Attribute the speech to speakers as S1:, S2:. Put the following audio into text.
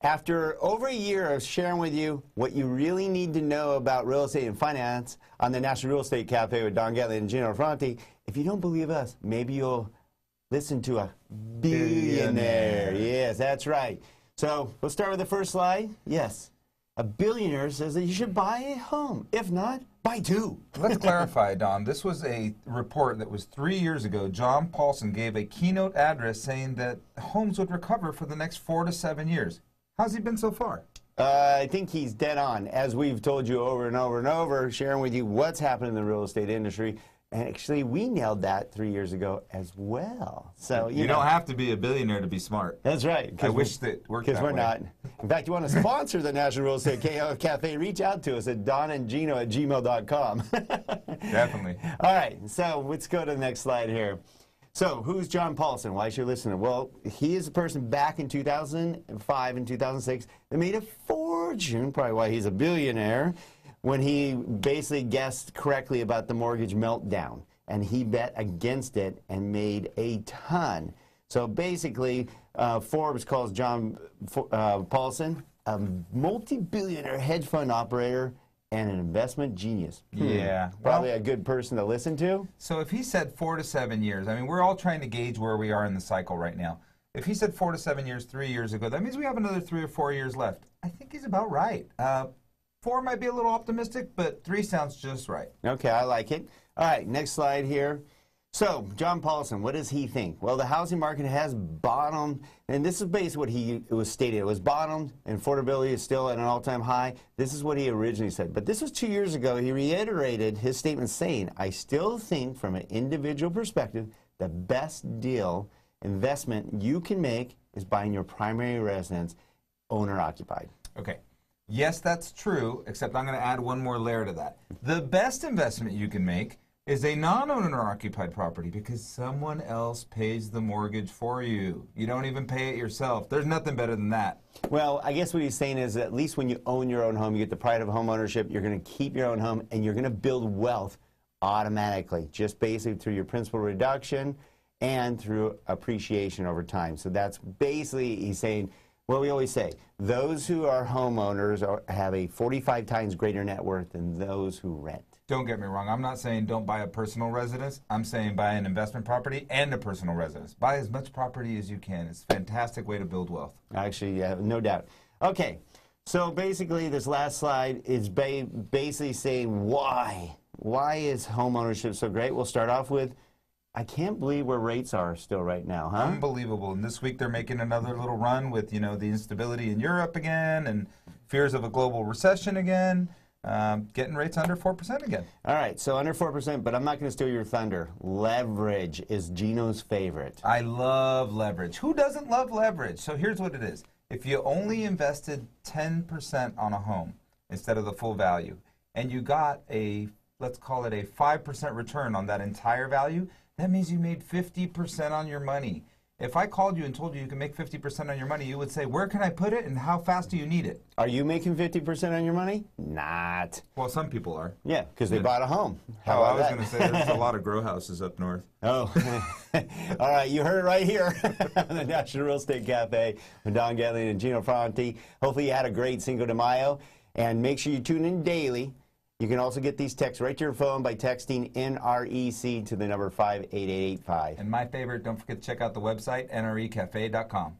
S1: After over a year of sharing with you what you really need to know about real estate and finance on the National Real Estate Cafe with Don Gatling and Gino Ferranti, if you don't believe us, maybe you'll listen to a billionaire. Yes, that's right. So we'll start with the first slide. Yes, a billionaire says that you should buy a home. If not, buy two.
S2: Let's clarify, Don. This was a report that was 3 years ago. John Paulson gave a keynote address saying that homes would recover for the next 4 to 7 years. How's he been so far?
S1: I think he's dead on. As we've told you over and over and over, sharing with you what's happened in the real estate industry. And actually, we nailed that 3 years ago as well. So
S2: you don't have to be a billionaire to be smart.
S1: That's right.
S2: I wish that worked that way.
S1: Because we're not. In fact, you want to sponsor the National Real Estate Cafe, reach out to us at donandgino@gmail.com.
S2: Definitely.
S1: All right, so let's go to the next slide here. So who's John Paulson? Why should you listen to him? Well, he is a person back in 2005 and 2006 that made a fortune, probably why he's a billionaire, when he basically guessed correctly about the mortgage meltdown. And he bet against it and made a ton. So basically, Forbes calls John Paulson a multi-billionaire hedge fund operator and an investment genius.
S2: Yeah.
S1: Probably a good person to listen to.
S2: So if he said 4 to 7 years, I mean, we're all trying to gauge where we are in the cycle right now. If he said 4 to 7 years 3 years ago, that means we have another 3 or 4 years left. I think he's about right. 4 might be a little optimistic, but 3 sounds just right.
S1: Okay, I like it. All right, next slide here. So, John Paulson, what does he think? Well, the housing market has bottomed, and this is basically what it was stated. It was bottomed, and affordability is still at an all-time high. This is what he originally said. But this was 2 years ago. He reiterated his statement saying, I still think from an individual perspective, the best deal investment you can make is buying your primary residence owner-occupied.
S2: Okay. Yes, that's true, except I'm going to add one more layer to that. The best investment you can make is a non-owner-occupied property because someone else pays the mortgage for you. You don't even pay it yourself. There's nothing better than that.
S1: Well, I guess what he's saying is at least when you own your own home, you get the pride of home ownership, you're going to keep your own home, and you're going to build wealth automatically, just basically through your principal reduction and through appreciation over time. So that's basically, he's saying, what we always say, those who are homeowners have a 45 times greater net worth than those who rent.
S2: Don't get me wrong. I'm not saying don't buy a personal residence. I'm saying buy an investment property and a personal residence. Buy as much property as you can. It's a fantastic way to build wealth.
S1: Actually, yeah, no doubt. Okay, so basically this last slide is basically saying why. Why is home ownership so great? We'll start off with, I can't believe where rates are still right now, huh?
S2: Unbelievable. And this week they're making another little run with, you know, the instability in Europe again and fears of a global recession again. Getting rates under 4% again.
S1: All right, so under 4%, but I'm not going to steal your thunder. Leverage is Gino's favorite.
S2: I love leverage. Who doesn't love leverage? So here's what it is. If you only invested 10% on a home instead of the full value, and you got a, let's call it a 5% return on that entire value, that means you made 50% on your money. If I called you and told you you can make 50% on your money, you would say, where can I put it and how fast do you need it?
S1: Are you making 50% on your money? Not.
S2: Well, some people are.
S1: Yeah, because they bought a home.
S2: How I was going to say there's a lot of grow houses up north.
S1: Oh. All right, you heard it right here on the National Real Estate Cafe with Don Gatling and Gino Ferranti. Hopefully you had a great Cinco de Mayo, and make sure you tune in daily. You can also get these texts right to your phone by texting NREC to the number 58885.
S2: And my favorite, don't forget to check out the website, nrecafe.com.